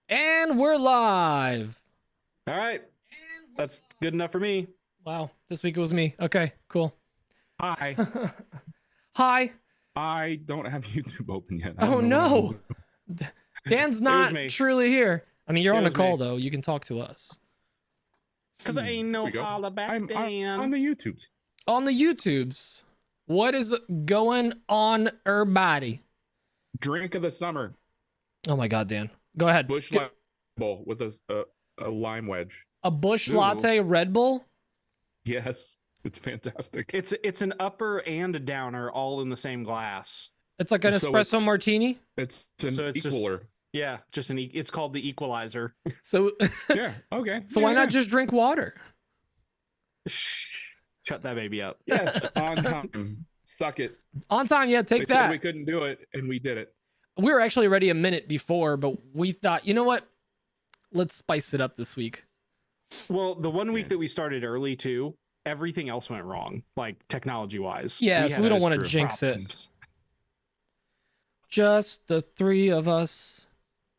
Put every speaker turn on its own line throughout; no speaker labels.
And we're live.
All right. That's good enough for me.
Wow. This week it was me. Okay, cool.
Hi.
Hi.
I don't have YouTube open yet.
Oh, no. Dan's not truly here. I mean, you're on a call, though. You can talk to us.
Because I ain't no holla back
I'm
Dan.
on the YouTubes.
On the YouTubes. What is going on, everybody?
Drink of the summer.
Oh, my God, Dan. Go ahead.
Bush Light Bowl with a lime wedge.
A Bush Latte Red Bull?
Yes. It's fantastic.
It's an upper and a downer all in the same glass.
It's like an espresso martini?
It's an equaler.
It's called the equalizer.
So
yeah, okay.
So why not just drink water?
Shut that baby up.
Yes, on time. Suck it.
On time, yeah, take
they
that.
Said we couldn't do it, and we did it.
We were actually ready a minute before, but we thought, you know what? Let's spice it up this week.
Well, the one week that we started early too, everything else went wrong, like technology-wise.
Yeah, so we don't want to jinx it. Just the three of us.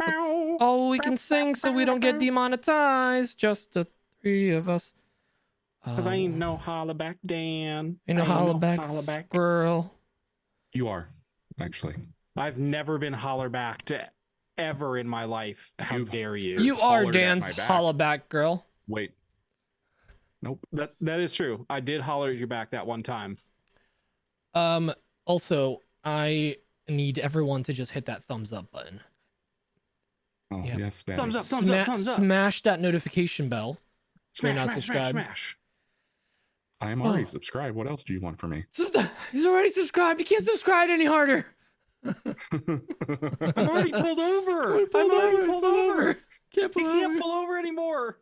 Oh, we can sing so we don't get demonetized. Just the three of us.
Because I ain't no holla back Dan.
Ain't no holla back girl.
You are, actually.
I've never been holler backed ever in my life. How dare you?
You are Dan's holla back girl.
Wait. Nope.
That is true. I did holler at your back that one time.
Also, I need everyone to just hit that thumbs up button.
Oh, yeah. Yes,
thumbs up, thumbs up, thumbs up.
Smash that notification bell.
Smash.
I am already subscribed. What else do you want from me?
He's already subscribed. You can't subscribe any harder.
I'm already pulled over. I'm already pulled over. He can't pull over anymore.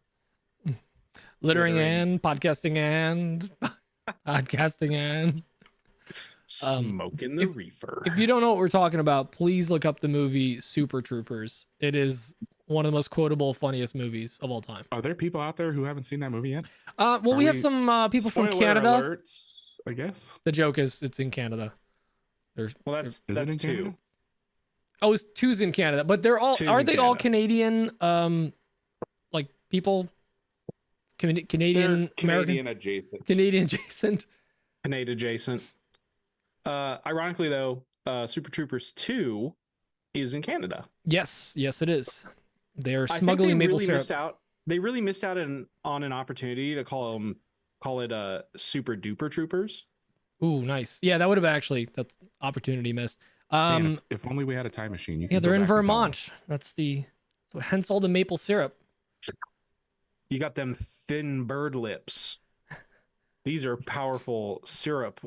Littering and podcasting and
smoking the reefer.
If you don't know what we're talking about, please look up the movie Super Troopers. It is one of the most quotable, funniest movies of all time.
Are there people out there who haven't seen that movie yet?
Well, we have some people from Canada.
Alerts, I guess.
The joke is it's in Canada.
That's two.
Oh, it's two's in Canada, but they're all all Canadian? Like people. Canadian American
adjacent.
Canadian adjacent.
Canadian adjacent. Ironically though, Super Troopers 2 is in Canada.
Yes, it is. They're smuggling maple syrup.
They really missed out on an opportunity to call it Super Duper Troopers.
Ooh, nice. Yeah, that would have actually that's opportunity missed.
Man, if only we had a time machine.
Yeah, they're in Vermont. Hence all the maple syrup.
You got them thin bird lips. These are powerful syrup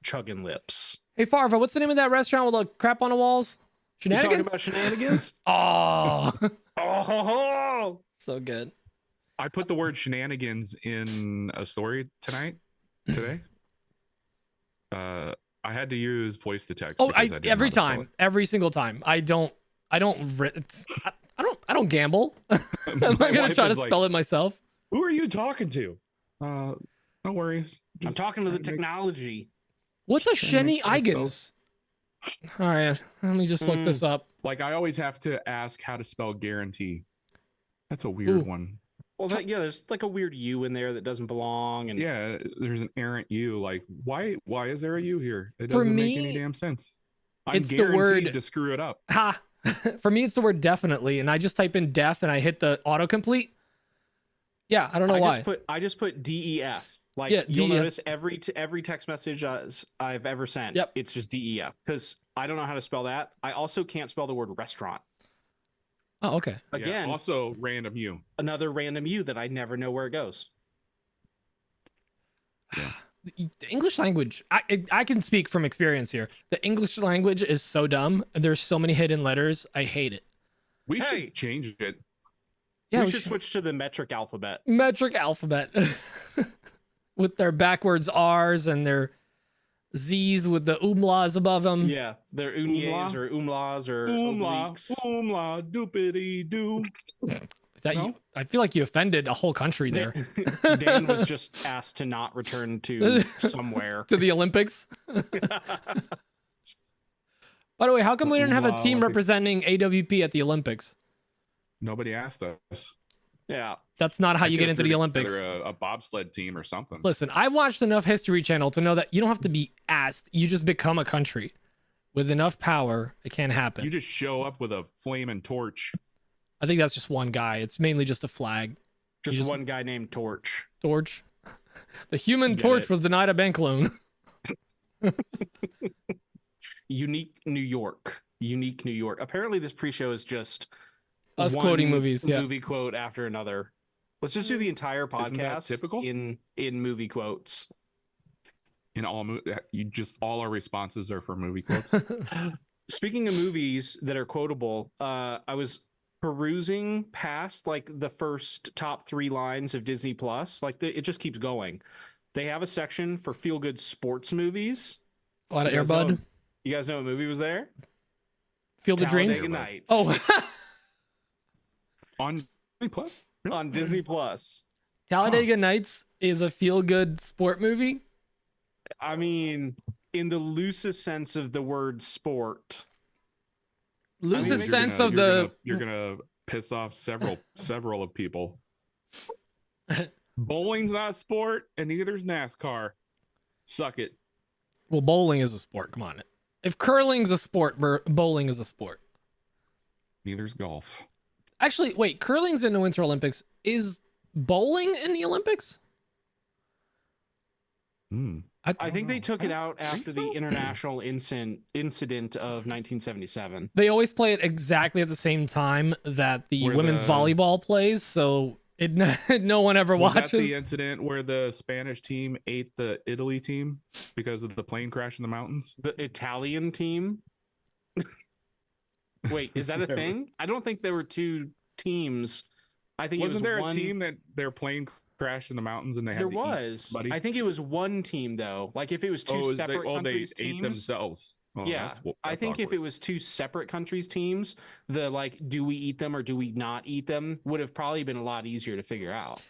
chugging lips.
Hey, Farva, what's the name of that restaurant with the crap on the walls? Shenanigans?
You talking about Shenanigans?
Oh, so good.
I put the word shenanigans in a story today. I had to use voice to text.
Oh, every single time. I don't gamble. I'm not gonna try to spell it myself.
Who are you talking to? No worries.
I'm talking to the technology.
What's a Shenanigans? All right, let me just look this up.
Like I always have to ask how to spell guarantee. That's a weird one.
Well, there's like a weird U in there that doesn't belong, and
yeah, there's an errant U. Like why is there a U here? It doesn't make any damn sense. I'm
it's the word
to screw it up.
Ha. For me, it's the word definitely, and I just type in def and I hit the autocomplete. Yeah, I don't know why.
I just put DEF. Like you'll notice every text message I've ever sent, it's just DEF because I don't know how to spell that. I also can't spell the word restaurant.
Oh, okay.
Again,
also random U.
Another random U that I never know where it goes.
Yeah.
The English language, I can speak from experience here. The English language is so dumb. And there's so many hidden letters. I hate it.
We should change it.
Yeah, we should switch to the metric alphabet.
With their backwards R's and their Z's with the umlauts above them.
Yeah, they're umlaws or umlaws or obliques.
Umla, doopity doo.
I feel like you offended a whole country there.
Dan was just asked to not return to somewhere.
To the Olympics? By the way, how come we didn't have a team representing AWP at the Olympics?
Nobody asked us.
Yeah.
That's not how you get into the Olympics.
A bobsled team or something.
Listen, I've watched enough History Channel to know that you don't have to be asked. You just become a country. With enough power, it can happen.
You just show up with a flaming torch.
I think that's just one guy. It's mainly just a flag.
Just one guy named Torch.
Torch. The Human Torch was denied a bank loan.
Unique New York. Unique New York. Apparently this pre-show is just
us quoting movies. Yeah.
Movie quote after another. Let's just do the entire podcast
typical?
in movie quotes.
In all our responses are for movie quotes.
Speaking of movies that are quotable, I was perusing past like the first top 3 lines of Disney Plus. Like it just keeps going. They have a section for feel good sports movies.
A lot of Air Bud.
You guys know what movie was there?
Field of Dreams.
Talladega Nights.
Oh.
On Disney Plus.
On Disney Plus.
Talladega Nights is a feel good sport movie.
I mean, in the loosest sense of the word sport.
Loosest sense of
you're gonna piss off several of people. Bowling's not a sport, and neither is NASCAR. Suck it.
Well, bowling is a sport. Come on. If curling's a sport, bowling is a sport.
Neither's golf.
Actually, wait. Curling's in the Winter Olympics. Is bowling in the Olympics?
I think they took it out after the international incident of 1977.
They always play it exactly at the same time that the women's volleyball plays, so no one ever watches.
Was that the incident where the Spanish team ate the Italy team because of the plane crash in the mountains?
The Italian team? Wait, is that a thing? I don't think there were 2 teams. I think
wasn't there a team that their plane crashed in the mountains and they had to eat somebody?
I think it was one team though. Like if it was 2 separate countries
they
teams,
ate themselves. Oh,
yeah,
that's
I think
awkward.
if it was 2 separate countries teams, the like, do we eat them or do we not eat them would have probably been a lot easier to figure out.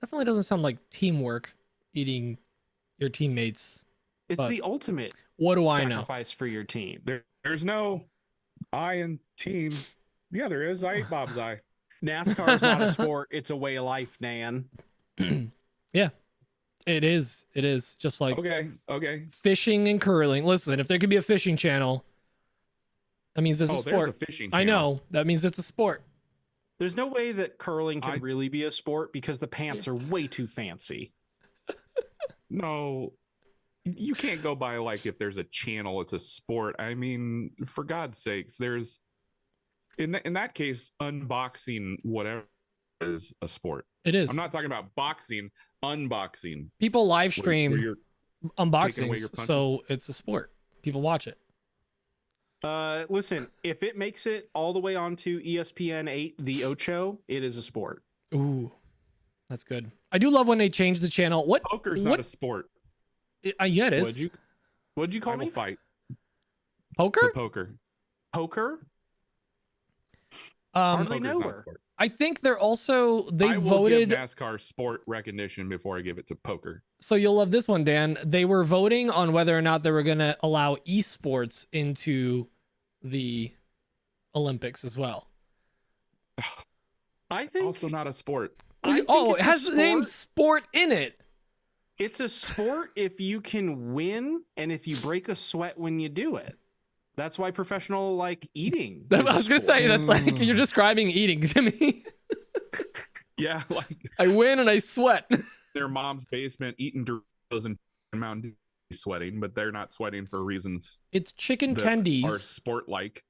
Definitely doesn't sound like teamwork, eating your teammates.
It's the ultimate.
What do I know?
Sacrifice for your team.
There's no I in team. Yeah, there is. I ate Bob's eye.
NASCAR is not a sport; it's a way of life, Dan.
Yeah, it is. It is just like
okay.
Fishing and curling. Listen, if there could be a fishing channel, that means it's a sport.
There's a fishing channel.
I know that means it's a sport.
There's no way that curling can really be a sport because the pants are way too fancy.
No, you can't go by like if there's a channel, it's a sport. I mean, for God's sakes, there's in that case, unboxing whatever is a sport.
It is.
I'm not talking about boxing, unboxing.
People live stream unboxings, so it's a sport. People watch it.
Listen, if it makes it all the way onto ESPN 8, the Ocho, it is a sport.
Ooh, that's good. I do love when they change the channel.
Poker's not a sport.
Yeah, it is.
What'd you call me?
Fight.
Poker?
The poker.
Poker?
Hardly know her.
I think they're also
I will
voted
give NASCAR sport recognition before I give it to poker.
So you'll love this one, Dan. They were voting on whether or not they were going to allow esports into the Olympics as well.
I think
also not a sport.
It has the name sport in it.
It's a sport if you can win and if you break a sweat when you do it. That's why professional eating.
I was gonna say that's like you're describing eating to me.
Yeah, like
I win and I sweat.
Their mom's basement eating Doritos and Mountain Dew, sweating, but they're not sweating for reasons.
It's chicken tendies.
Are sport-like.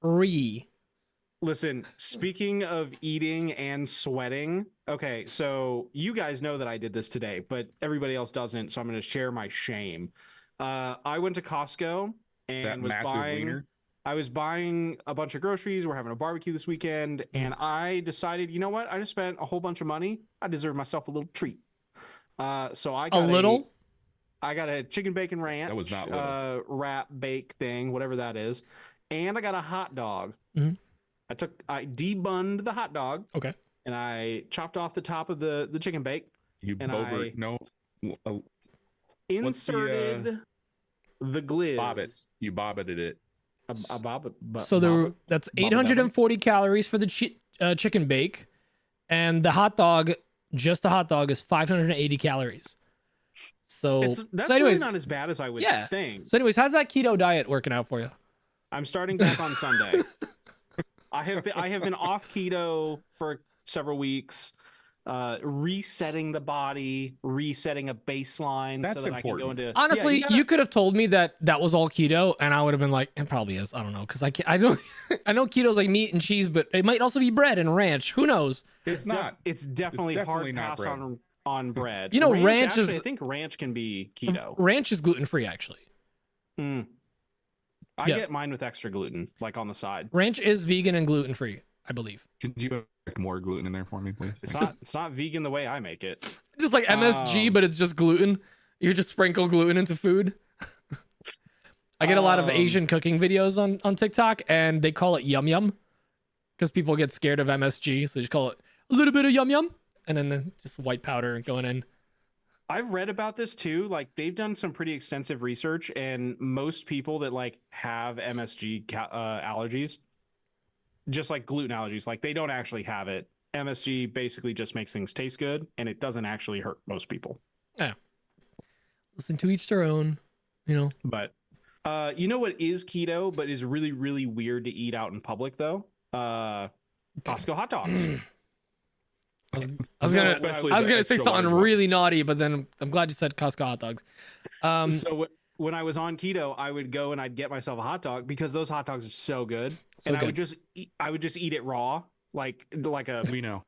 Listen, speaking of eating and sweating, okay, so you guys know that I did this today, but everybody else doesn't, so I'm going to share my shame. I went to Costco and I was buying a bunch of groceries. We're having a barbecue this weekend, and I decided, you know what? I just spent a whole bunch of money. I deserve myself a little treat. So I got I got a chicken bacon ranch.
That was not
wrap bake thing, whatever that is, and I got a hot dog.
Mm-hmm.
I debunned the hot dog.
Okay.
And I chopped off the top of the chicken bake. Inserted the glizz.
You bobbited it.
That's 840 calories for the chicken bake, and the hot dog, just a hot dog, is 580 calories. So
that's
anyways,
really not as bad as I would think.
So anyways, how's that keto diet working out for you?
I'm starting back on Sunday. I have been off keto for several weeks, resetting the body, resetting a baseline.
That's
so that
important.
I can go into.
Honestly, you could have told me that was all keto, and I would have been like, it probably is. I don't know, because I don't. I know keto's like meat and cheese, but it might also be bread and ranch. Who knows?
It's not. It's definitely hard pass on bread.
You know, ranch
actually,
is.
I think ranch can be keto.
Ranch is gluten free, actually.
I get mine with extra gluten, like on the side.
Ranch is vegan and gluten free, I believe.
Could you put more gluten in there for me, please?
It's not vegan the way I make it.
Just like MSG, but it's just gluten. You just sprinkle gluten into food. I get a lot of Asian cooking videos on TikTok, and they call it yum yum because people get scared of MSG, so they just call it a little bit of yum yum, and then just white powder going in.
I've read about this too. Like they've done some pretty extensive research, and most people that like have MSG allergies, just like gluten allergies, like they don't actually have it. MSG basically just makes things taste good, and it doesn't actually hurt most people.
Yeah. Listen, to each their own, you know.
But you know what is keto, but is really, really weird to eat out in public though? Costco hot dogs.
I was gonna say something really naughty, but then I'm glad you said Costco hot dogs.
So when I was on keto, I would go and I'd get myself a hot dog because those hot dogs are so good, I would just eat it raw, like a.
We know.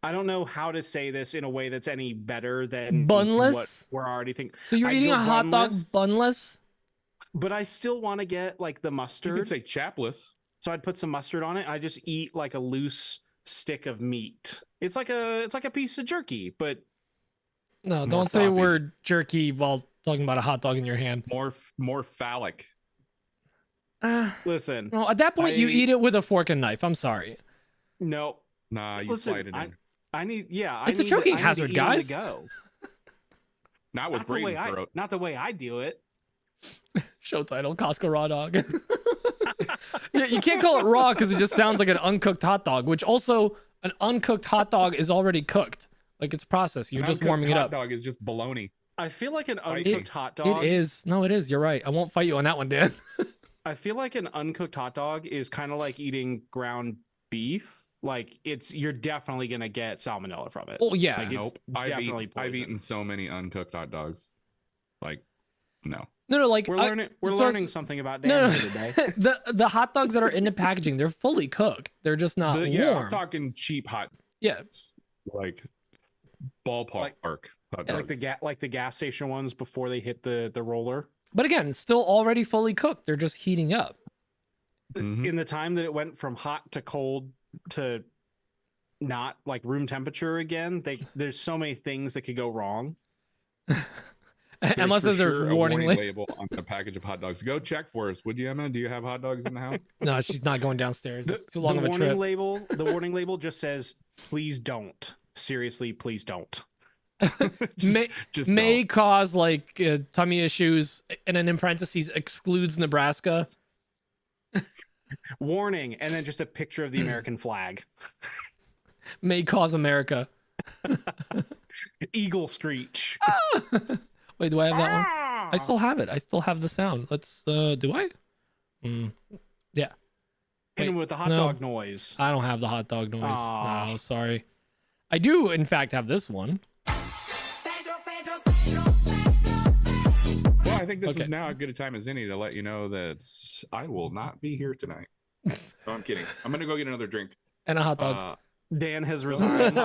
I don't know how to say this in a way that's any better than
bunless.
What we're already thinking.
So you're eating a hot dog bunless,
but I still want to get like the mustard.
You could say chapless.
So I'd put some mustard on it. I just eat like a loose stick of meat. It's like a piece of jerky, but
no, don't say the word jerky while talking about a hot dog in your hand.
More phallic.
Listen.
No, at that point you eat it with a fork and knife. I'm sorry.
No.
Nah, you slide it in.
It's a choking hazard, guys.
Go.
Not with Braden's throat.
Not the way I do it.
Show title: Costco raw dog. Yeah, you can't call it raw because it just sounds like an uncooked hot dog. Which also, an uncooked hot dog is already cooked. Like it's processed. You're just warming it up.
Hot dog is just bologna.
I feel like an uncooked hot dog.
It is. No, it is. You're right. I won't fight you on that one, Dan.
I feel like an uncooked hot dog is kind of like eating ground beef. Like you're definitely gonna get salmonella from it.
Oh yeah.
Like,
nope. I've eaten so many uncooked hot dogs. Like, no.
No, like
we're learning something about Dan today.
The hot dogs that are in the packaging, they're fully cooked. They're just not warm.
Yeah, I'm talking cheap hot.
Yeah.
Like ballpark hot dogs.
Like the gas station ones before they hit the roller.
But again, still already fully cooked. They're just heating up.
Mm-hmm.
In the time that it went from hot to cold to not like room temperature again, there's so many things that could go wrong.
Unless there's a warning
label on a package of hot dogs. Go check for us, would you, Emma? Do you have hot dogs in the house?
No, she's not going downstairs. It's too long of a trip.
The warning label just says, "Please don't. Seriously, please don't."
may cause like tummy issues, and then in parentheses excludes Nebraska.
Warning, and then just a picture of the American flag.
May cause America.
Eagle screech.
Wait, do I have that one? I still have it. I still have the sound. Let's do I? Yeah.
Hit him with the hot dog noise.
I don't have the hot dog noise. No, sorry. I do, in fact, have this one.
Well, I think this is now as good a time as any to let you know that I will not be here tonight. No, I'm kidding. I'm gonna go get another drink
and a hot dog.
Dan has resigned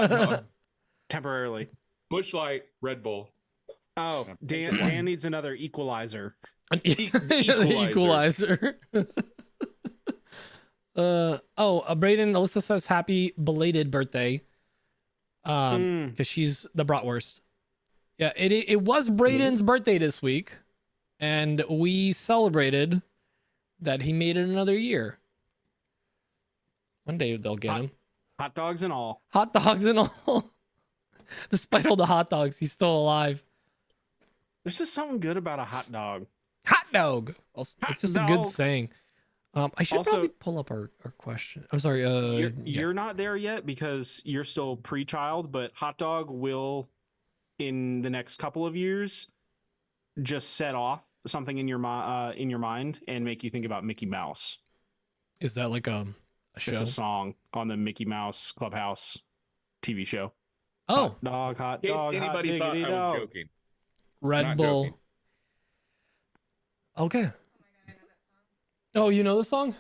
temporarily.
Busch Light, Red Bull.
Oh, Dan needs another equalizer.
An equalizer. Braden, Alyssa says happy belated birthday. Because she's the bratwurst. Yeah, it was Braden's birthday this week, and we celebrated that he made it another year. One day they'll get him.
Hot dogs and all.
Hot dogs and all. Despite all the hot dogs, he's still alive.
There's just something good about a hot dog.
Hot dog. It's just a good saying. I should
Also-
probably pull up our question. I'm sorry.
You're,
Yeah.
you're not there yet because you're still pre-child, but hot dog will, in the next couple of years, just set off something in your mind and make you think about Mickey Mouse.
Is that like a show?
It's a song on the Mickey Mouse Clubhouse TV show.
Oh,
Hot
In case
dog, hot
anybody thought
diggity
I
dog.
was joking.
Red
Not
Bull.
joking.
Okay. Oh, you know the song?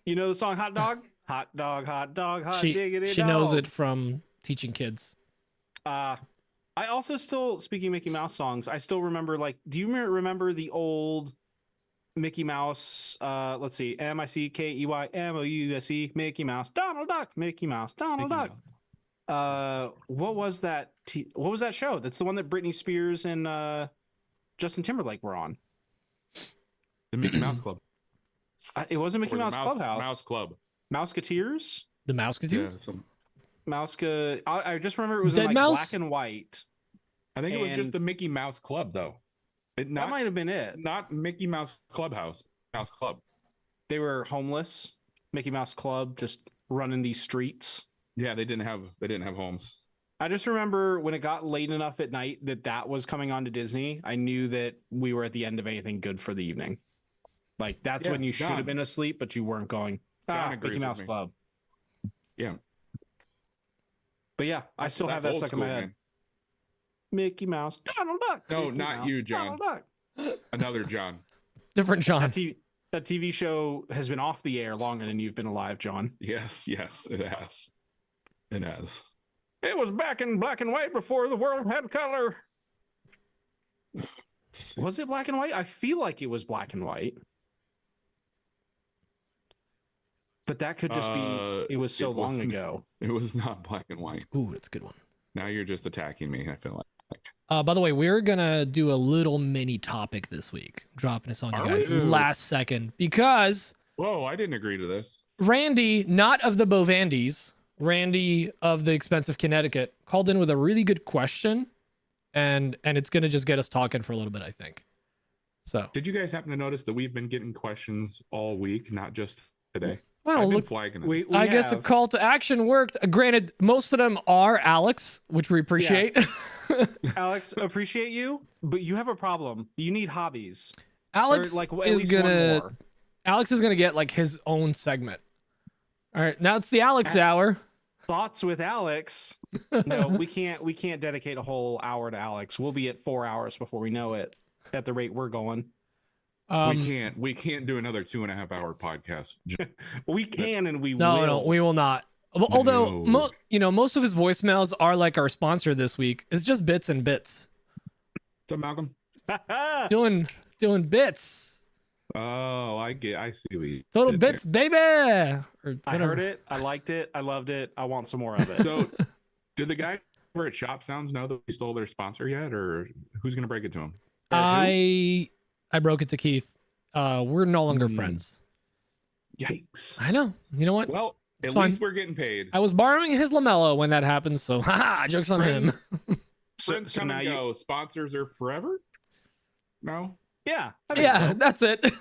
You know the song Hot Dog? Hot dog, hot dog, hot diggity dog.
She knows it from teaching kids.
I also still, speaking of Mickey Mouse songs, I still remember, like, do you remember the old Mickey Mouse, let's see, MICKEYMOUSE, Mickey Mouse, Donald Duck, Mickey Mouse, Donald Duck. What was that? What was that show? That's the one that Britney Spears and Justin Timberlake were on.
The Mickey Mouse Club.
It wasn't Mickey
Or the
Mouse Clubhouse.
Mouse Club.
Mouseketeers?
The Mouseketeers?
Yeah, some,
I just remember it was
Dead
in like
Mouse?
black and white.
I think it was just
And-
the Mickey Mouse Club, though.
That might have been it.
Not Mickey Mouse Clubhouse. Mouse Club.
They were homeless. Mickey Mouse Club just running these streets.
Yeah, they didn't have homes.
I just remember when it got late enough at night that was coming on to Disney. I knew that we were at the end of anything good for the evening. Like that's
Yeah,
when you should
John.
have been asleep, but you weren't going.
John agrees
Mickey
with
Mouse
me.
Club.
Yeah.
But yeah, I still have that
That's
stuck
old
in my
school,
head.
man.
Mickey Mouse, Donald Duck.
No,
Mickey
not
Mouse,
you, John.
Donald Duck.
Another John.
Different John.
That TV show has been off the air longer than you've been alive, John.
Yes, it has. It has.
It was back in black and white before the world had color. Was it black and white? I feel like it was black and white. But that could just be, it was so
it
long
wasn't.
ago.
It was not black and white.
Ooh, that's a good one.
Now you're just attacking me, I feel like.
By the way, we're gonna do a little mini topic this week. Dropping this on you
Are
guys
we?
last second because
Whoa, I didn't agree to this.
Randy, not of the Bovandies, Randy of the expensive Connecticut, called in with a really good question, and it's gonna just get us talking for a little bit, I think. So,
Did you guys happen to notice that we've been getting questions all week, not just today?
well,
I've been
look,
flagging it.
We
I guess a
have-
call to action worked. Granted, most of them are Alex, which we appreciate.
Alex, appreciate you, but you have a problem. You need hobbies.
Alex
Or, like, at
is
least one
gonna
more.
Alex is gonna get like his own segment. All right, now it's the Alex hour.
Thoughts with Alex. No, we can't dedicate a whole hour to Alex. We'll be at 4 hours before we know it at the rate we're going.
We can't do another 2.5 hour podcast.
We can and we
No,
will.
no, we will not. Although,
No.
most of his voicemails are like our sponsor this week. It's just bits and bits.
So Malcolm.
Doing bits.
Oh, I see what you
Total
did there.
bits, baby. Or
I
whatever.
heard it. I liked it. I loved it. I want some more of it.
So, did the guy over at Shop Sounds know that we stole their sponsor yet, or who's gonna break it to him?
I broke it to Keith. We're no longer friends.
Yikes!
I know. You know what?
Well,
It's
at
fine.
least we're getting paid.
I was borrowing his Lamello when that happened, so haha, jokes on him.
Friends come and go. Sponsors are forever. No.
Yeah. I think
Yeah,
so.
that's it.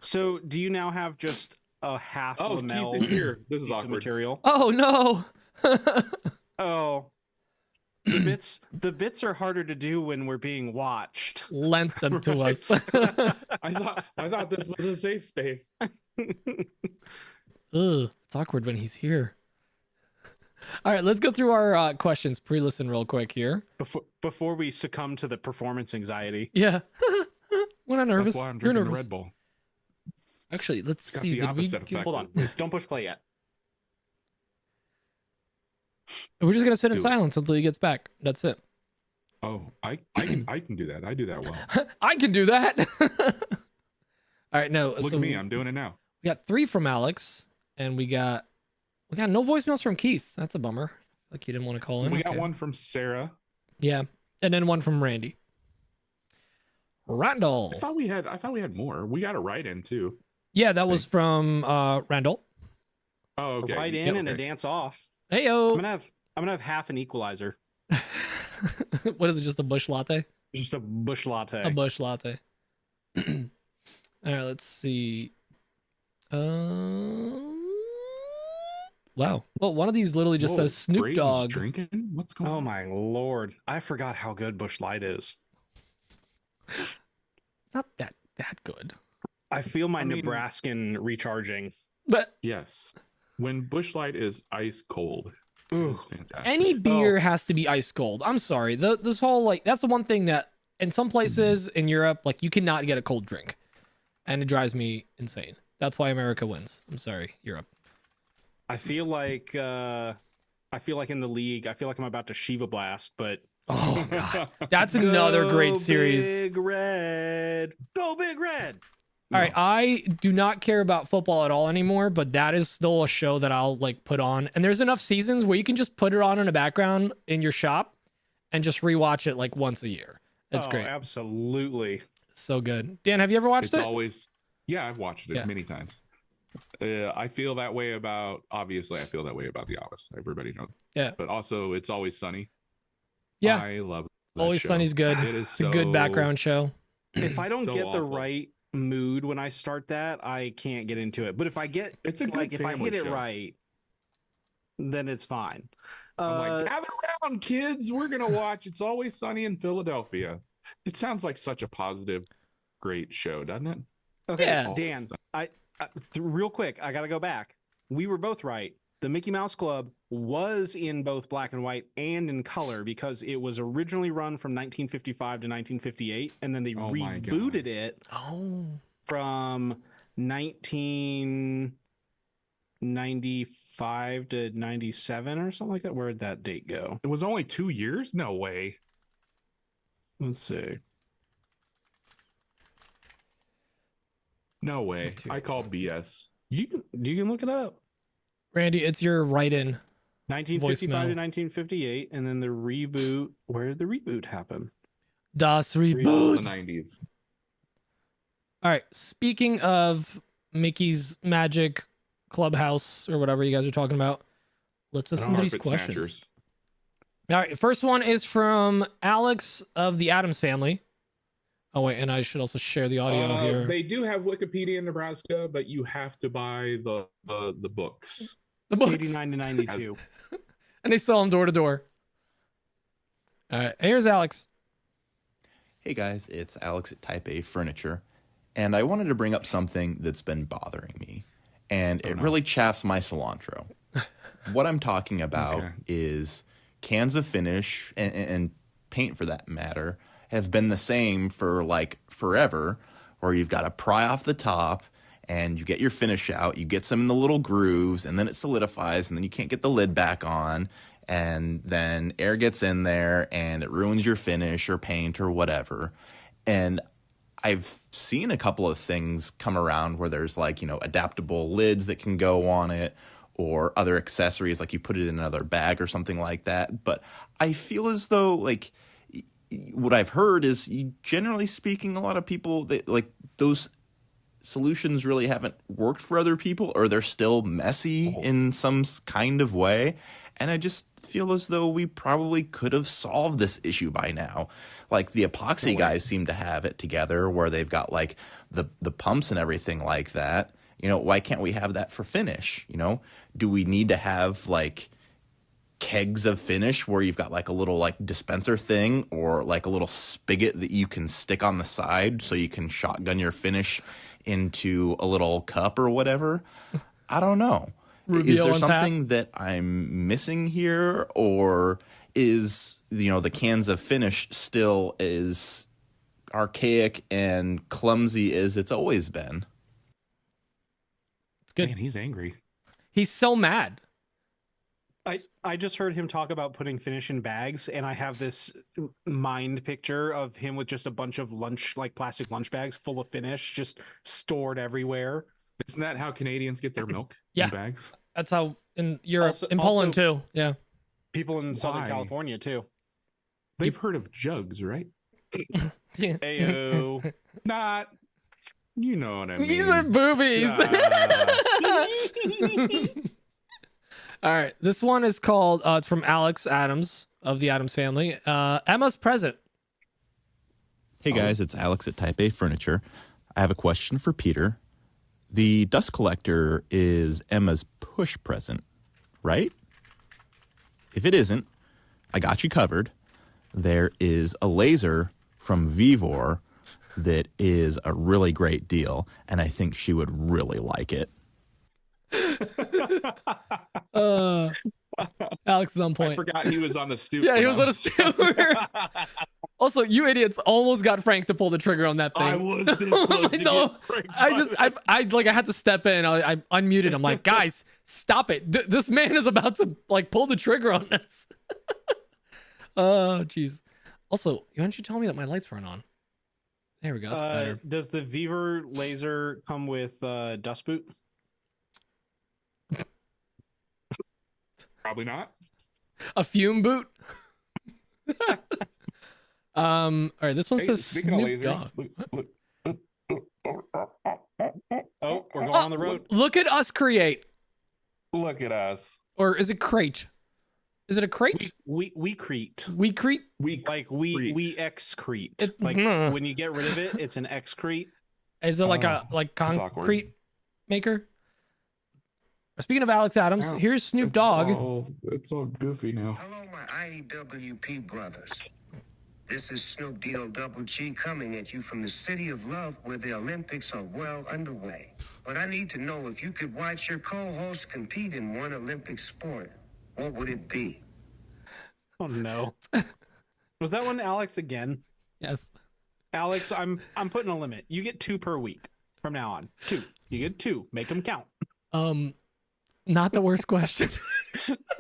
So do you now have just a half
Oh,
Lamel
Keith is here. This is
piece of
awkward.
material?
Oh no.
Oh. The bits are harder to do when we're being watched.
Lent them to
Right.
us.
I thought this was a safe space.
Ugh, it's awkward when he's here. All right, let's go through our questions pre-listen real quick here.
Before we succumb to the performance anxiety.
Yeah. We're not nervous.
That's why I'm
You're
drinking the
nervous.
Red Bull.
Actually, let's
got
see.
the
Did we
opposite effect.
Hold on. Just don't push play yet.
We're just gonna sit in
Do it.
silence until he gets back. That's it.
Oh, I can do that. I do that well.
I can do that. All right, no.
Look
so
at me. I'm doing it now.
we got 3 from Alex, and we got no voicemails from Keith. That's a bummer. Like you didn't want to call in.
We got
Okay.
one from Sarah.
Yeah, and then one from Randy. Randall.
I thought we had more. We got a write in too.
Yeah, that was from Randall.
Oh, okay.
Right in
Yep,
and a
okay.
dance off.
Heyo.
I'm gonna have half an equalizer.
What is it? Just a bush latte?
Just a bush latte.
A bush latte. All right, let's see. Wow. Well, one of these literally just
Whoa,
says Snoop
Braden's
Dogg.
drinking? What's going
Oh
on?
my lord. I forgot how good Busch Light is.
It's not that good.
I feel my
I mean-
Nebraskan recharging.
But
Yes. When Busch Light is ice cold,
Ooh.
it's fantastic.
any beer has to be ice cold. I'm sorry. This whole like that's the one thing that in some places in Europe, like you cannot get a cold drink. And it drives me insane. That's why America wins. I'm sorry, Europe.
I feel like in the league, I feel like I'm about to Shiva Blast, but
Oh god. That's another great
Go
series.
Big Red. Go Big Red.
All right, I do not care about football at all anymore, but that is still a show that I'll like put on. And there's enough seasons where you can just put it on in the background in your shop and just rewatch it like once a year. It's great.
Absolutely.
So good. Dan, have you ever watched
It's
it?
always, yeah, I've watched it many times. I feel that way about, obviously, I feel that way about The Office. Everybody knows.
Yeah.
But also, It's Always Sunny.
Yeah.
I love that
Always
show.
Sunny's good.
It is
It's a good background show.
If I don't
So
get the
awful.
right mood when I start that, I can't get into it. But if I get
It's a good
like if I
family
hit it
show.
right, then it's fine.
I'm like, gather around, kids. We're gonna watch It's Always Sunny in Philadelphia. It sounds like such a positive, great show, doesn't it?
okay,
Yeah.
Dan, real quick, I gotta go back. We were both right. The Mickey Mouse Club was in both black and white and in color because it was originally run from 1955 to 1958, and then they
Oh my God.
rebooted it
Oh.
from 1995 to 97 or something like that. Where'd that date go?
It was only 2 years? No way.
Let's see.
No way.
Okay.
I call BS.
You can look it up.
Randy, it's your write-in.
1955
Voicemail.
to 1958, and then the reboot. Where did the reboot happen?
Das
All
Reboot.
the 90s.
All right. Speaking of Mickey's Magic Clubhouse or whatever you guys are talking about, let's listen to these
Carpet
questions.
snatchers.
All right. First one is from Alex of the Adams family. Oh, wait. And I should also share the audio here.
They do have Wikipedia in Nebraska, but you have to buy the books.
The books.
89 to 92.
And they sell them door to door. All right. Here's Alex.
Hey guys, it's Alex at Type A Furniture, and I wanted to bring up something that's been bothering me, and it really chaffs my cilantro. What I'm talking about is cans of finish and paint for that matter have been the same for like forever, where you've got to pry off the top and you get your finish out, you get some in the little grooves, and then it solidifies, and then you can't get the lid back on, and then air gets in there and it ruins your finish or paint or whatever. And I've seen a couple of things come around where there's like, adaptable lids that can go on it or other accessories, like you put it in another bag or something like that. But I feel as though like what I've heard is, generally speaking, a lot of people, like those solutions really haven't worked for other people, or they're still messy in some kind of way. And I just feel as though we probably could have solved this issue by now. Like the epoxy guys seem to have it together where they've got like the pumps and everything like that. Why can't we have that for finish? Do we need to have like kegs of finish where you've got like a little like dispenser thing or like a little spigot that you can stick on the side so you can shotgun your finish into a little cup or whatever? I don't know. Is there something that I'm missing here, or is the cans of finish still as archaic and clumsy as it's always been?
It's good.
Man, he's angry.
He's so mad.
I just heard him talk about putting finish in bags, and I have this mind picture of him with just a bunch of plastic lunch bags full of finish just stored everywhere.
Isn't that how Canadians get their milk
Yeah.
in bags?
That's how in Europe,
Also-
in Poland too. Yeah.
People in Southern
Why?
California too.
They've heard of jugs, right?
Ayo.
Not. You know what I mean.
These are boobies. All right. This one is called, it's from Alex Adams of the Adams family. Emma's present.
Hey guys, it's Alex at Type A Furniture. I have a question for Peter. The dust collector is Emma's push present, right? If it isn't, I got you covered. There is a laser from Vivor that is a really great deal, and I think she would really like it.
Alex is on
I
point.
forgot he was on the stoop.
Yeah, he
when
was
I
on a stoop. Also, you idiots almost got Frank to pull the trigger on that thing.
I was this close to
No,
get pranked
I had to step in. I unmuted. I'm like, guys, stop it. This man is about to like pull the trigger on this. Oh, jeez. Also, why don't you tell me that my lights weren't on? There we go. That's better.
Does the Vivor laser come with dust boot?
Probably not.
A fume boot. All right, this one
Hey,
says
speaking of
Snoop
lasers,
Dogg.
Oh, we're going on the road.
Look at us create.
Look at us.
Or is it crate? Is it a crate?
We crete.
We crete?
We
excrete. Like
Hmm.
when you get rid of it, it's an excrete.
Is it like
Oh,
a
that's awkward.
concrete maker? Speaking of Alex Adams,
Ow.
here's Snoop Dogg.
It's all goofy now.
Hello, my AWP brothers. This is Snoop Double G coming at you from the city of love where the Olympics are well underway. But I need to know if you could watch your co-host compete in one Olympic sport, what would it be?
Oh no. Was that one Alex again?
Yes.
Alex, I'm putting a limit. You get 2 per week from now on. 2. You get 2. Make them count.
Not the worst question.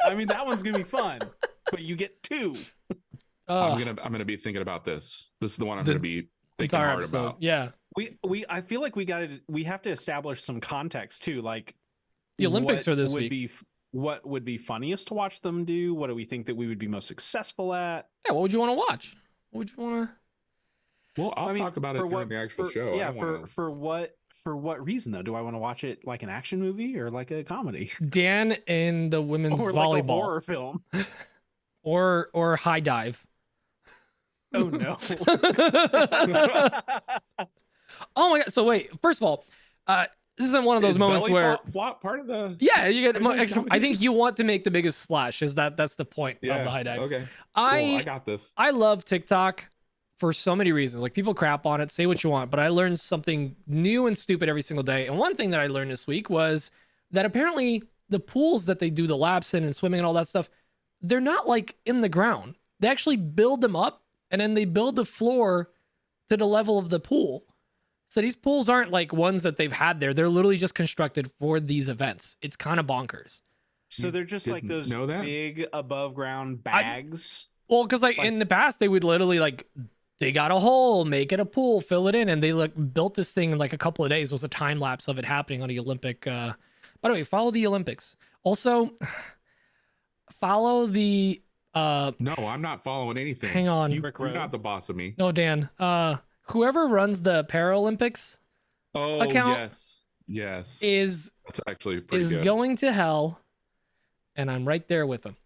I mean, that one's gonna be fun, but you get 2.
I'm gonna be thinking about this. This is the one I'm gonna be
It's
thinking
our
hard
episode.
about.
Yeah.
I feel like we have to establish some context too. Like
The Olympics
what
are this
would
week.
be what would be funniest to watch them do? What do we think that we would be most successful at?
Yeah, what would you want to watch? What would you want to?
Well, I'll
I mean,
talk about it
for
during the actual show.
Yeah,
I don't wanna-
for what reason though? Do I want to watch it like an action movie or like a comedy
Dan in the women's
or like a
volleyball
horror film?
or high dive.
Oh no!
Oh my god! So wait, first of all, this isn't one of those
Is
moments
belly
where
flop part of the
yeah, you get
Are you
extra. I think you want to make the biggest splash. That's the point of the high dive.
Okay.
I
Cool, I got this.
I love TikTok for so many reasons. Like people crap on it, say what you want, but I learned something new and stupid every single day. And one thing that I learned this week was that apparently the pools that they do the laps in and swimming and all that stuff, they're not like in the ground. They actually build them up and then they build the floor to the level of the pool. So these pools aren't like ones that they've had there. They're literally just constructed for these events. It's kind of bonkers.
So they're just like
Didn't
those
know that?
big above ground bags.
Well, because like in the past, they would literally like dig out a hole, make it a pool, fill it in, and they like built this thing in like a couple of days. It was a time lapse of it happening on the Olympic. By the way, follow the Olympics. Also, follow the.
No, I'm not following anything.
Hang on.
You're not the boss of me.
No, Dan. Whoever runs the Paralympics
Oh,
account
yes.
is
That's actually pretty good.
going to hell, and I'm right there with them.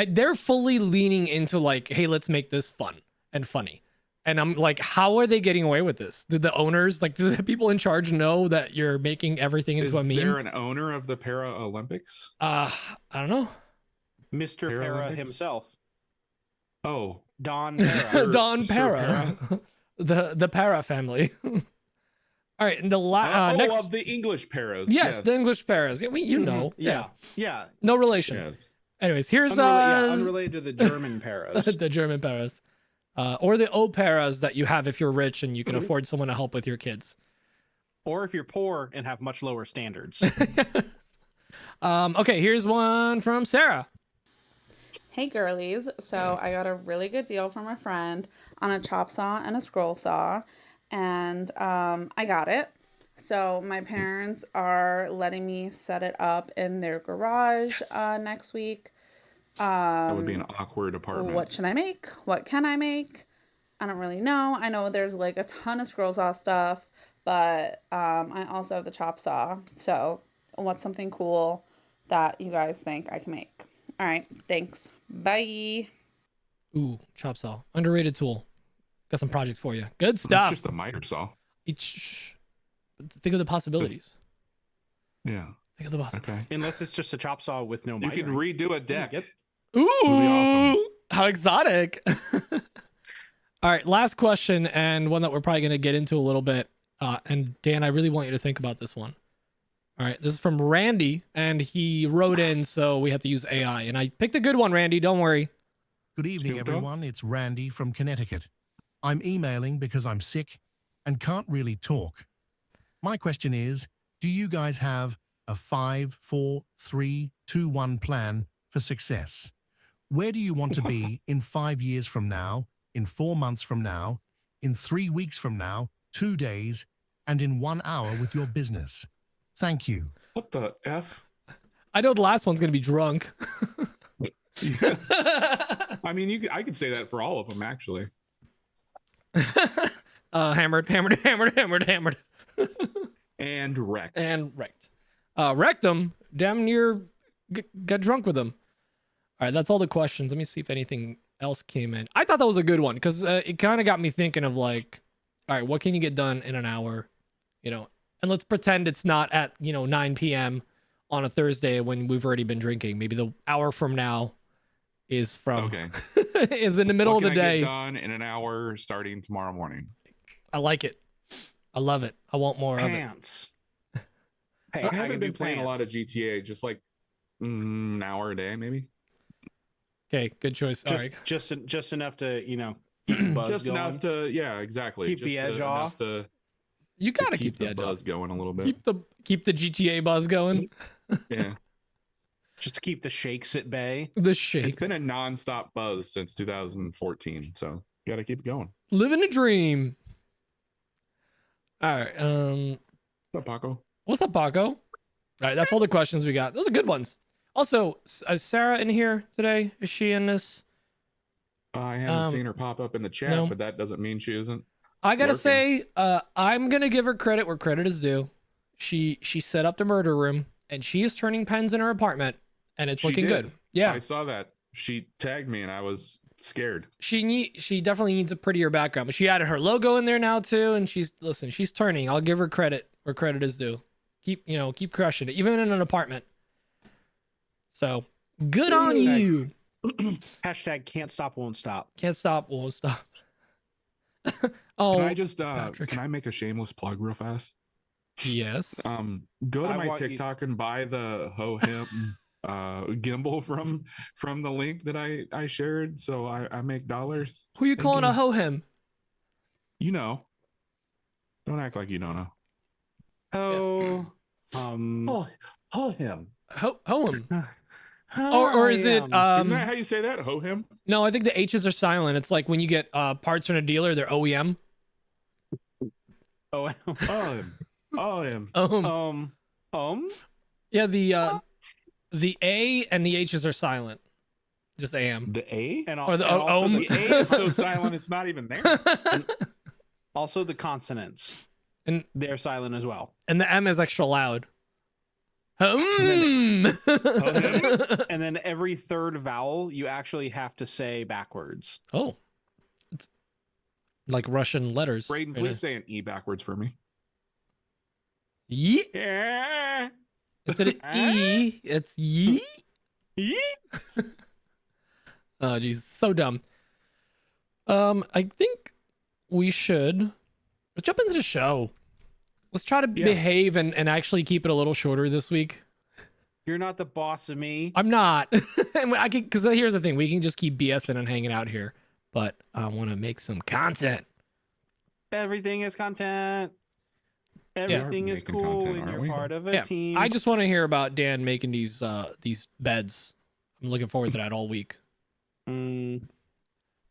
They're fully leaning into like, hey, let's make this fun and funny. And I'm like, how are they getting away with this? Do the owners, like, do the people in charge know that you're making everything into
Is
a meme?
there an owner of the Paralympics?
I don't know.
Mr. Para
Paralympics?
himself,
Oh,
Don Para.
Don
Sir
Para, the Para family. All right, and the next,
of the English paras.
yes, the English Paras. Yeah, you know,
Yeah.
no relation.
Yes.
Anyways, here's
Unrelated to the German Paras.
the German Paras, or the Paras that you have if you're rich and you can afford someone to help with your kids.
Or if you're poor and have much lower standards.
Okay, here's one from Sarah.
Hey girlies, so I got a really good deal from a friend on a chop saw and a scroll saw, and I got it. So my parents are letting me set it up in their garage next week.
That would be an awkward apartment.
What should I make? What can I make? I don't really know. I know there's like a ton of scroll saw stuff, but I also have the chop saw. So what's something cool that you guys think I can make? All right, thanks. Bye.
Ooh, chop saw, underrated tool. Got some projects for you. Good
It's
stuff.
just a miter saw.
It's Think of the possibilities.
Yeah.
Think of the possibilities.
Okay.
Unless it's just a chop saw with no
You
miter.
could redo a deck.
Yep.
Ooh,
awesome.
how exotic. All right, last question, and one that we're probably going to get into a little bit. And Dan, I really want you to think about this one. All right, this is from Randy, and he wrote in, so we have to use AI. And I picked a good one, Randy. Don't worry.
Good evening,
Snoop Dogg?
everyone. It's Randy from Connecticut. I'm emailing because I'm sick and can't really talk. My question is, do you guys have a 5, 4, 3, 2, 1 plan for success? Where do you want to be in 5 years from now, in 4 months from now, in 3 weeks from now, 2 days, and in 1 hour with your business? Thank you.
What the F?
I know the last one's going to be drunk.
I mean, I could say that for all of them, actually.
Hammered.
And wrecked.
And wrecked. Wrecked him. Damn near got drunk with him. All right, that's all the questions. Let me see if anything else came in. I thought that was a good one because it kind of got me thinking of like, all right, what can you get done in an hour? You know, and let's pretend it's not at 9 p.m. on a Thursday when we've already been drinking. Maybe the hour from now is from
Okay.
is in the middle
What
of the
can I
day.
get done in an hour starting tomorrow morning.
I like it. I love it. I want more of it.
Pants. Hey,
I haven't
can
been
do
playing a lot of
pants.
GTA, just like an hour a day, maybe.
Okay, good choice. All right.
Just enough to keep the buzz
Just
going.
enough to, yeah, exactly.
Keep
Just
the edge
enough
off.
To
You gotta
keep
keep the
the
edge
buzz
off.
going a little bit.
Keep the GTA buzz going.
Yeah.
Just to keep the shakes at bay.
The shakes.
It's been a nonstop buzz since 2014, so you got to keep it going.
Living a dream. All right.
What's up, Paco?
What's up, Paco? All right, that's all the questions we got. Those are good ones. Also, is Sarah in here today? Is she in this?
I haven't seen her pop up in the chat,
no.
but that doesn't mean she isn't.
I gotta
Lurking.
say, I'm gonna give her credit where credit is due. She set up the murder room, and she is turning pens in her apartment, and it's
She
looking
did.
good. Yeah,
I saw that. She tagged me, and I was scared.
she definitely needs a prettier background, but she added her logo in there now too, and she's turning. I'll give her credit where credit is due. Keep crushing it, even in an apartment. So good on you.
Hashtag can't stop, won't stop.
Can't stop, won't stop. Oh,
Can I just
Patrick.
can I make a shameless plug real fast?
Yes.
Go to
I
my
want you-
TikTok and buy the Ho-Him gimbal from the link that I shared, so I make dollars.
Who you
Thank
calling
you.
a ho-him?
You know. Don't act like you don't know.
Oh,
Ho-Him.
Ho-him. Or is it
Isn't that how you say that? Ho-Him?
no, I think the H's are silent. It's like when you get parts from a dealer, they're OEM.
Ho-Him. Ho-Him.
Yeah, the A and the H's are silent. Just AM.
The A?
and,
Or the
and also,
ohm.
The A is so silent it's not even there.
also the consonants,
And
they're silent as well.
and the M is extra loud. Hmm.
And then every third vowel you actually have to say backwards.
Oh. It's like Russian letters.
Braden, please say an E backwards for me.
Yee.
Yeah.
Instead of E, it's yee. Oh, geez. So dumb. I think let's jump into the show. Let's try to behave and actually keep it a little shorter this week.
You're not the boss of me.
I'm not. Because here's the thing. We can just keep BSing and hanging out here. But I want to make some content.
Everything is content. Everything is
making
cool
content,
when
aren't
you're
we?
part of a
Yeah,
team.
I just want to hear about Dan making these beds. I'm looking forward to that all week.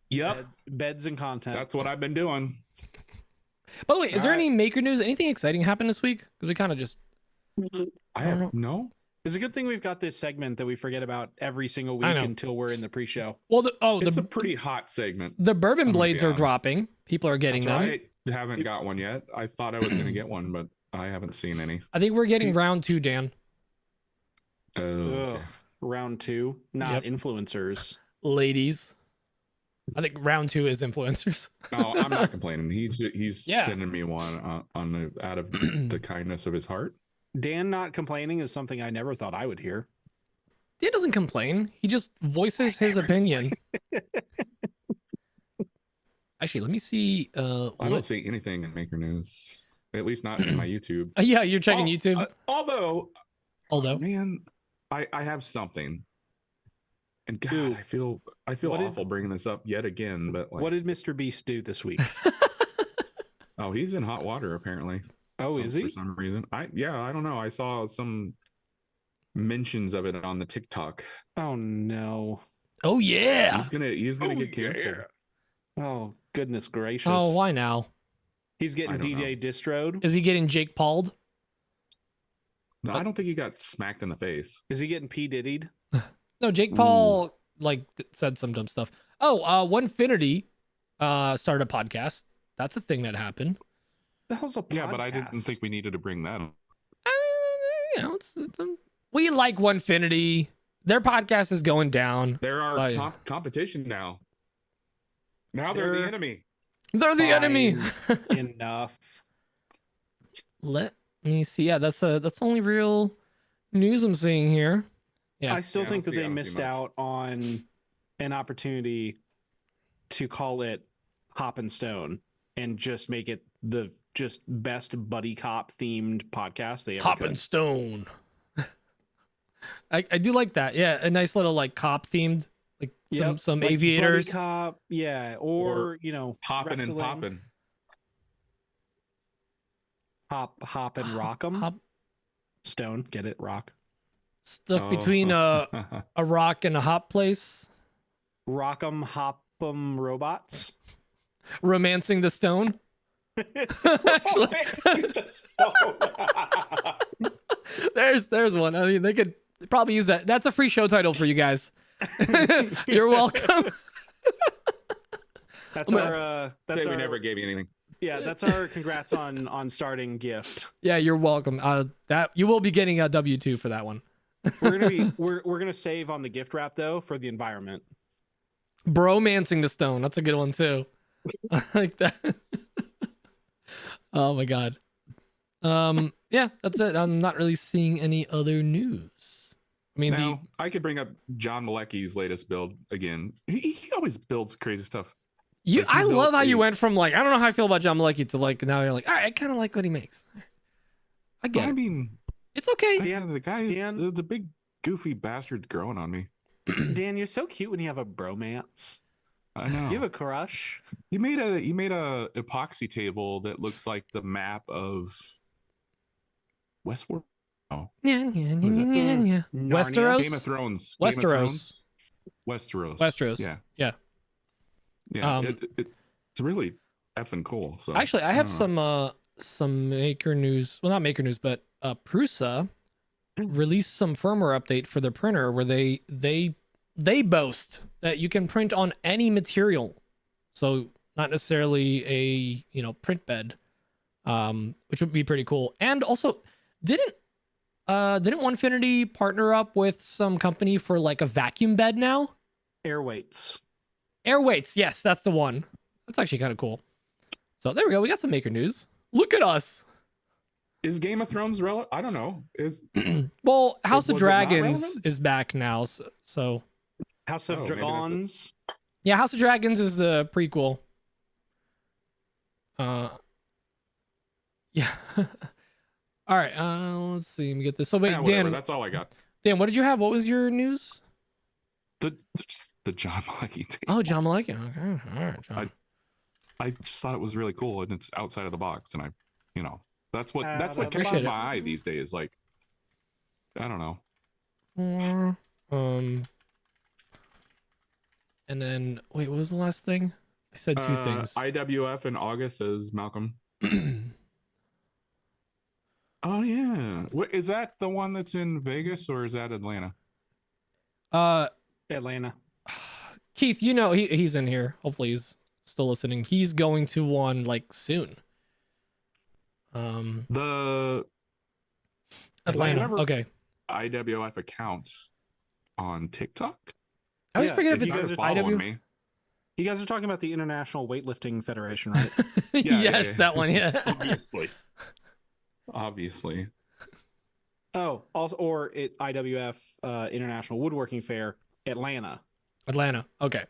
Yep.
Beds and content.
That's what I've been doing.
By the way, is there
All right.
any maker news? Anything exciting happened this week? Because we kind of just
I
don't know.
have no.
It's a good thing we've got this segment that we forget about every single week
I know.
until we're in the pre-show.
well,
It's a
the
pretty hot segment.
bourbon
I'm gonna be
blades are
honest.
dropping. People are getting them.
I haven't got one yet. I thought I was going to get one, but I haven't seen any.
I think we're getting round 2, Dan.
Oh, okay.
Ugh. Round 2, not
Yep.
influencers.
Ladies. I think round 2 is influencers.
No, I'm not complaining. He's
Yeah.
sending me one out of the kindness of his heart.
Dan not complaining is something I never thought I would hear.
Dan doesn't complain. He just voices his opinion. Actually, let me see.
I don't see anything in Maker News, at least not in my YouTube.
Yeah, you're checking YouTube.
Although,
Although,
man, I have something, and God,
Dude,
I feel awful bringing this up yet again. But like,
What did Mr. Beast do this week?
oh, he's in hot water apparently.
Oh, is he?
For some reason, I don't know. I saw some mentions of it on the TikTok.
Oh no.
oh yeah.
He's gonna get canceled.
Oh goodness gracious.
Oh, why now?
He's getting
I don't
DJ distroed.
Is he getting Jake Paul'd?
No, I don't think he got smacked in the face.
Is he getting P Diddy'd?
No, Jake Paul said some dumb stuff. Oh, Onefinity started a podcast. That's a thing that happened.
The hell's a podcast?
Yeah, but I didn't think we needed to bring that up.
You know, we like Onefinity. Their podcast is going down.
They're our
Like-
competition now. Now they're the enemy.
They're the enemy.
Enough.
Let me see. Yeah, that's the only real news I'm seeing here. Yeah.
I still
Yeah,
think that
I don't
they
see
missed
much.
out on an opportunity to call it Hop and Stone and just make it the just best buddy cop themed podcast they ever
Hop
could.
and Stone. I do like that. Yeah, a nice little like cop themed, like
Yep,
some
like
aviators.
buddy cop, yeah, or you know,
Hopping and
wrestling.
popping.
hop and rock 'em.
Hop
Stone, get it? Rock,
stuck
Oh.
between a rock and a hop place.
rock 'em, hop 'em, robots.
Romancing the Stone. Actually, there's one. I mean, they could probably use that. That's a free show title for you guys. You're welcome.
That's our. That's
Say
our.
we never gave you anything.
Yeah, that's our congrats on starting gift.
Yeah, you're welcome. That you will be getting a W-2 for that one.
We're gonna save on the gift wrap though for the environment.
Bromancing the Stone. That's a good one too. I like that. Oh my god. Yeah, that's it. I'm not really seeing any other news. I mean,
Now, I could bring up John Malecki's latest build again. He always builds crazy stuff. Like, he
I
built
love how you
a-
went from like I don't know how I feel about John Malecki to like now you're like, all right, I kind of like what he makes. I get
I
it.
mean,
It's okay.
yeah, the guy,
Dan-
the big goofy bastard's growing on me.
Dan, you're so cute when you have a bromance.
I know.
You have a crush.
You made a epoxy table that looks like the map of Westworld. Oh,
Yeah.
Narnia?
Westeros.
Game of Thrones.
Westeros.
Westeros.
Westeros.
Yeah.
Yeah.
Yeah.
Um,
it's really effing cool. So
Actually, I
I
have
don't know.
some maker news. Well, not maker news, but Prusa released some firmware update for their printer where they boast that you can print on any material. So not necessarily a print bed, which would be pretty cool. And also, didn't Onefinity partner up with some company for like a vacuum bed now?
Airweights.
Airweights, yes, that's the one. That's actually kind of cool. So there we go. We got some maker news. Look at us.
Is Game of Thrones relevant? I don't know. Is
Well, House of
was it not
Dragons
relevant?
is back now. So
House of
Oh, maybe that's it.
Dragons.
yeah, House of Dragons is the prequel. Yeah. All right. Let's see. Let me get this. So wait,
yeah, whatever.
Dan.
That's all I got.
Dan, what did you have? What was your news?
The John Malecki thing.
Oh, John Malecki. Okay. All right, John.
I just thought it was really cool, and it's outside of the box, and that's what
Out of
catches
the
my
box.
eye these days. Like, I don't know.
And then wait, what was the last thing? I said two things.
IWF in August, says Malcolm. Oh yeah, what is that? The one that's in Vegas, or is that Atlanta?
Atlanta.
Keith, he's in here. Hopefully he's still listening. He's going to one like soon.
The
Atlanta.
remember-
Okay.
IWF account on TikTok.
I always
Yeah,
forget if
if
it's
you guys are
following
IW.
me.
You guys are talking about the International Weightlifting Federation, right?
Yes, that one. Yeah.
Obviously.
Oh, also, or IWF International Woodworking Fair, Atlanta.
Atlanta. Okay.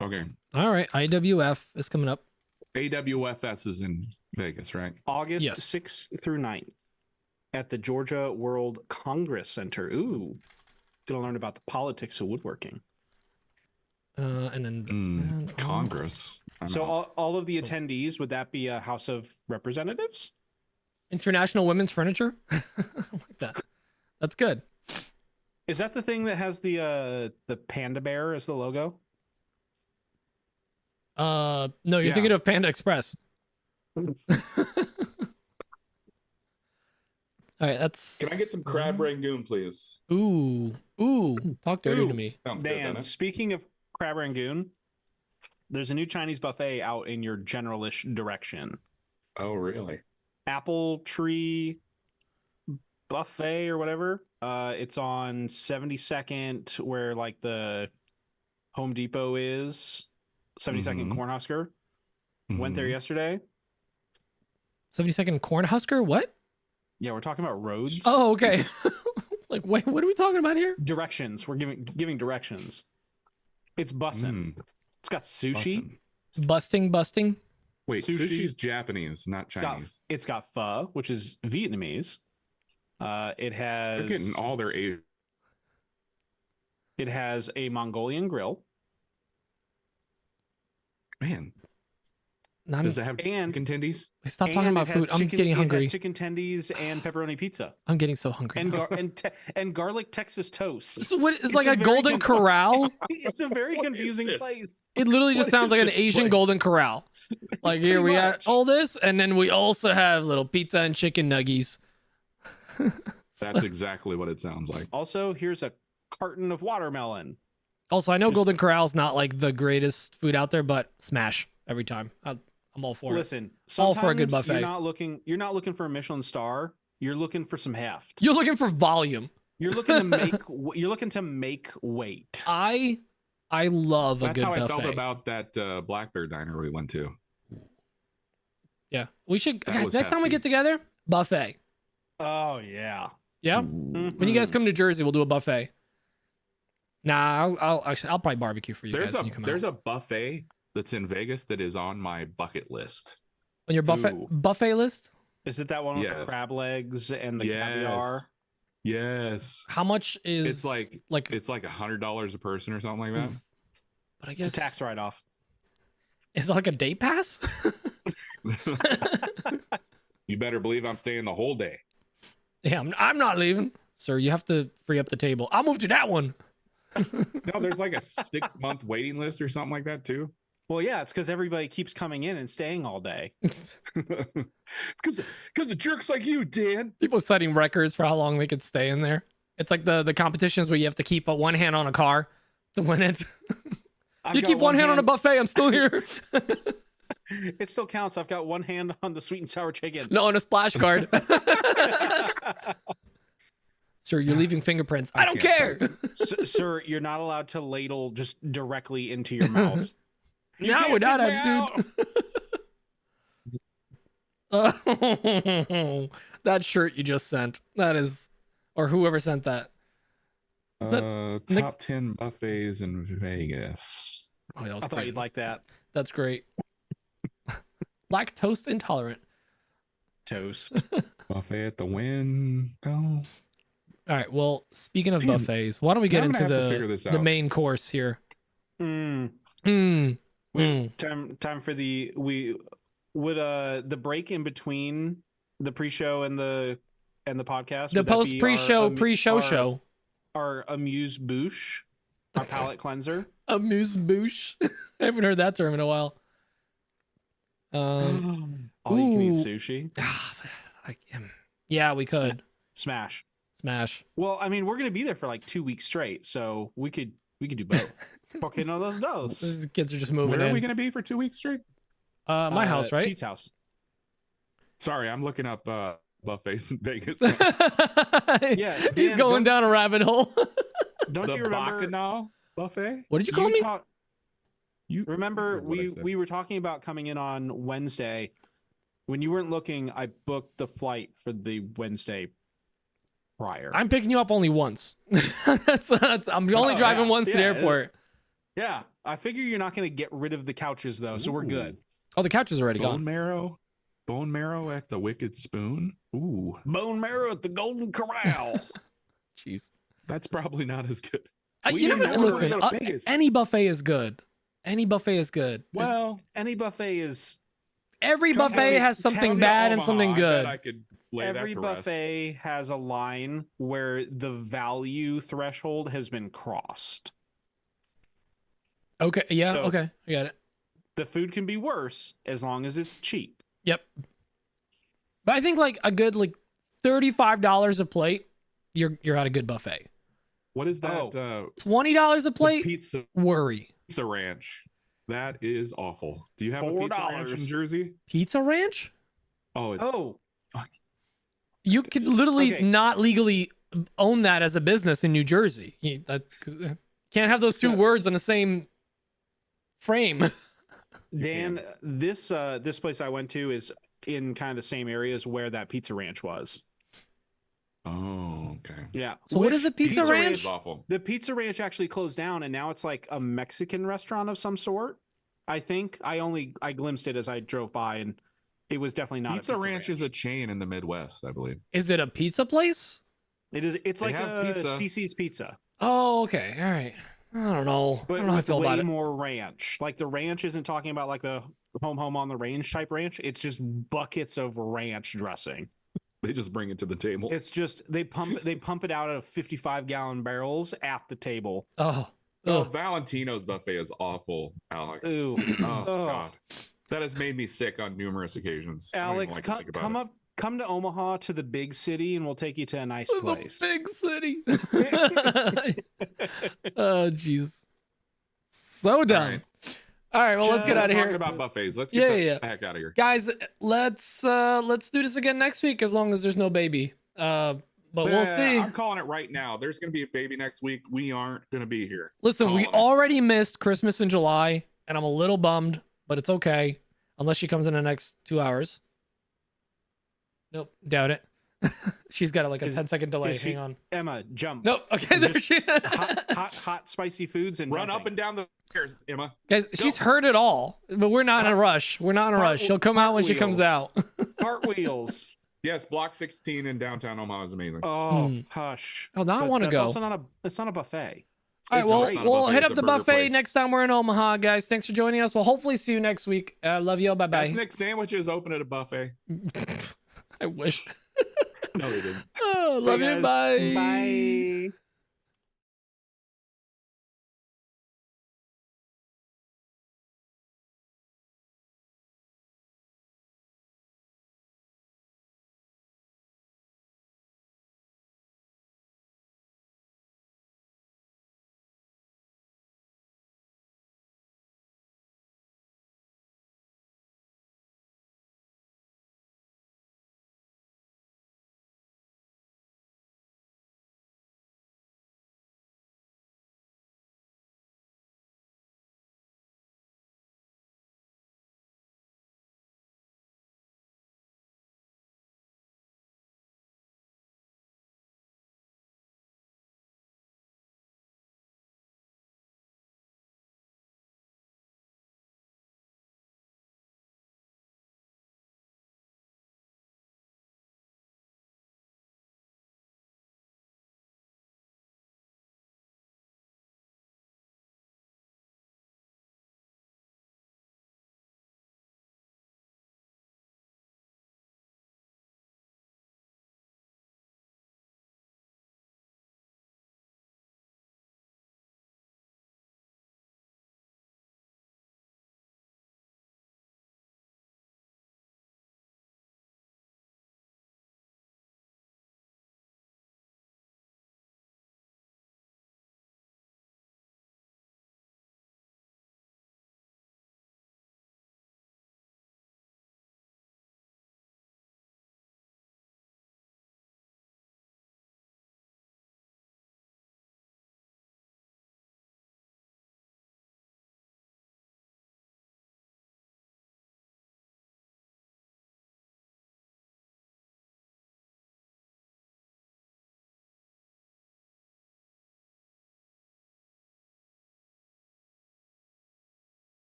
Okay.
All right. IWF is coming up.
AWFS is in Vegas, right?
August
Yes.
6th through 9th at the Georgia World Congress Center. Ooh, gonna learn about the politics of woodworking.
And then
Congress.
So all of the attendees, would that be a House of Representatives?
International Women's Furniture. I like that. That's good.
Is that the thing that has the panda bear as the logo?
No, you're
Yeah.
thinking of Panda Express. All right, that's.
Can I get some crab rangoon, please?
Ooh, talk dirty to me.
Sounds good,
Dan,
doesn't it?
speaking of crab rangoon, there's a new Chinese buffet out in your generalish direction.
Oh, really?
Apple Tree Buffet or whatever. It's on 72nd, where like the Home Depot is. 72nd Cornhusker. Went there yesterday.
72nd Cornhusker. What?
Yeah, we're talking about roads.
Oh, okay. Like, wait, what are we talking about here?
Directions. We're giving directions. It's bussin'. It's got sushi.
Busting.
Wait,
Sushi.
sushi's Japanese, not Chinese.
It's got pho, which is Vietnamese. It has.
They're getting all their Asian.
It has a Mongolian grill.
Man,
No,
does it have
and-
chicken tendies?
stop talking about food. I'm getting
It
hungry.
has chicken tendies and pepperoni pizza
I'm getting so hungry.
and garlic Texas toast.
So what? It's
It's
like
a
a
very
Golden Corral.
It's a very confusing
this?
place.
It literally just
What
sounds
is
like an
this
Asian
place?
Golden Corral. Like here we got
much.
all this, and then we also have little pizza and chicken nuggies.
That's exactly what it sounds like.
Also, here's a carton of watermelon.
Also, I know
Just-
Golden Corral's not like the greatest food out there, but smash every time. I'm all for it.
Listen,
All for a good
sometimes
buffet.
You're not looking for a Michelin star. You're looking for some heft.
You're looking for volume.
You're looking to make. You're looking to make weight.
I love a
That's
good
how
buffet.
I felt about that Black Bear diner we went to.
Yeah, we should
That
guys.
was
Next time we
hefty.
get together, buffet.
Oh yeah.
Yeah,
Mhm.
when you guys come to Jersey, we'll do a buffet. Nah, I'll probably barbecue for you guys when you come
There's
out.
a buffet that's in Vegas that is on my bucket list.
On your
Ooh.
buffet list.
Is it that one with
Yes.
the crab legs and the caviar?
Yes.
How much is
It's like it's like $100 a person or something like that.
But I
It's
guess
a tax write-off.
is it like a day pass?
You better believe I'm staying the whole day.
Yeah, I'm not leaving, sir. You have to free up the table. I'll move to that one.
No, there's like a 6-month waiting list or something like that too.
Well, yeah, it's because everybody keeps coming in and staying all day.
Because of jerks like you, Dan.
People setting records for how long they could stay in there. It's like the competitions where you have to keep one hand on a car to win it.
I've
You
got
keep one hand on a buffet. I'm still here.
It still counts. I've got one hand on the sweet and sour chicken.
No, on a splash card. Sir, you're leaving fingerprints. I don't
can't
care.
Sir, you're not allowed to ladle just directly into your mouth. You
Not
can't
with that
kick me
attitude. That shirt you just sent. That is, or whoever sent that. Is that Nick-
Top 10 buffets in Vegas.
Oh, that was
I thought
great.
you'd like that.
That's great. Lactose intolerant.
Toast.
Buffet at the Win. Oh,
All right. Well, speaking of
Damn.
buffets, why don't we get
Now I'm
into
gonna have to figure this
the
out.
main course here?
Mm.
Mm.
Time for the the break in between the pre-show and the podcast.
The
would that
post
be
pre-show
our-
show.
Our amuse bouche, our palate cleanser.
Amuse bouche. I haven't heard that term in a while.
All you can eat
Ooh.
sushi.
Yeah, we could
Smash.
smash.
Well, I mean, we're gonna be there for like 2 weeks straight, so we could do both. Okay, no, those
The kids are just moving
where are
in.
we going to be for 2 weeks straight?
My house, right?
Pete's house.
Sorry, I'm looking up buffets in Vegas.
Yeah,
He's
Dan,
going
don't-
down a rabbit hole.
Don't
The
you remember?
Bacchanal buffet?
What did you call me?
You
Remember,
heard what I
we
said.
we were talking about coming in on Wednesday. When you weren't looking, I booked the flight for the Wednesday prior.
I'm picking you up only once. I'm only driving
yeah.
once to the
Yeah,
airport.
Yeah, I figure you're not going to get rid of the couches though, so we're good.
Oh, the couch is already
Bone
gone.
marrow at the Wicked Spoon. Ooh,
Bone marrow at the Golden Corral.
Jeez.
that's probably not as good.
You know
didn't
what?
order
Listen,
it at Vegas.
any buffet is good. Any buffet is good.
Well,
Any buffet is
Every
Tell
buffet
me-
has
tell
something
me
bad and
Omaha,
something
I bet
good.
I could lay
every
that to rest.
buffet has a line where the value threshold has been crossed.
Okay. Yeah.
So-
Okay. I got it.
The food can be worse as long as it's cheap.
Yep. But I think like a good like $35 a plate, you're at a good buffet.
What is that?
$20 a
The
plate,
pizza
worry.
ranch. That is awful. Do you have a pizza ranch in
$4.
Jersey?
Pizza Ranch?
Oh, it's
Oh,
You could literally
Okay.
not legally own that as a business in New Jersey. Can't have those two
So-
words on the same frame.
Dan, this place I went to is in kind of the same areas where that Pizza Ranch was.
Oh, okay.
Yeah.
So what is a Pizza Ranch?
is awful.
The Pizza Ranch actually closed down, and now it's like a Mexican restaurant of some sort. I think I glimpsed it as I drove by, and it was definitely not.
Pizza
a Pizza
Ranch is a chain in the Midwest, I believe.
Is it a pizza place?
It is. It's
They
like
have
a
pizza.
CC's Pizza,
Oh, how I right. I don't know. I
but
don't know how I
with
feel
way
about it.
more ranch. Like the ranch isn't talking about like the home on the range type ranch. It's just buckets of ranch dressing.
They just bring it to the table.
It's just they pump it out of 55-gallon barrels at the table.
Oh.
Oh,
Ugh.
Valentino's buffet is awful, Alex.
Ooh.
Oh,
Ugh.
God. That has made me sick on numerous occasions. I don't even
Alex,
like to think about
come
it.
up, come to Omaha to the big city, and we'll take you to a nice place.
The big city. Oh, jeez. So dumb.
right.
All right, well, let's get
Joe,
out of
Talking
here.
about buffets. Let's
Yeah,
get the
yeah.
heck out of here.
Guys, let's do this again next week as long as there's no baby. But we'll see.
I'm calling it right now. There's going to be a baby next week. We aren't going to be here.
Listen, we
Calling it.
already missed Christmas in July, and I'm a little bummed, but it's okay. Unless she comes in the next 2 hours. Nope, doubt it. She's got like a
Is-
10-second delay.
is she-
Hang on.
Emma, jump.
Nope. Okay, there
Just
she
hot, spicy foods and
Run up
jumping.
and down the stairs, Emma.
Guys, she's heard it all, but we're not in a rush. We're not in a rush. She'll come out when she comes out.
Cartwheels.
Yes, Block 16 in downtown Omaha is amazing.
Oh,
Hmm.
hush.
Oh, now I
But
wanna
that's
go.
Also not it's not a buffet.
All right,
It's
well,
not a
we'll
buffet,
hit
it's
up
a
the
burger
buffet
place.
next time we're in Omaha, guys. Thanks for joining us. We'll hopefully see you next week. Love you. Bye bye.
Ethnic sandwiches open at a buffet.
I wish.
No, they didn't.
Oh,
See
love
you
you.
guys.
Bye.
Bye.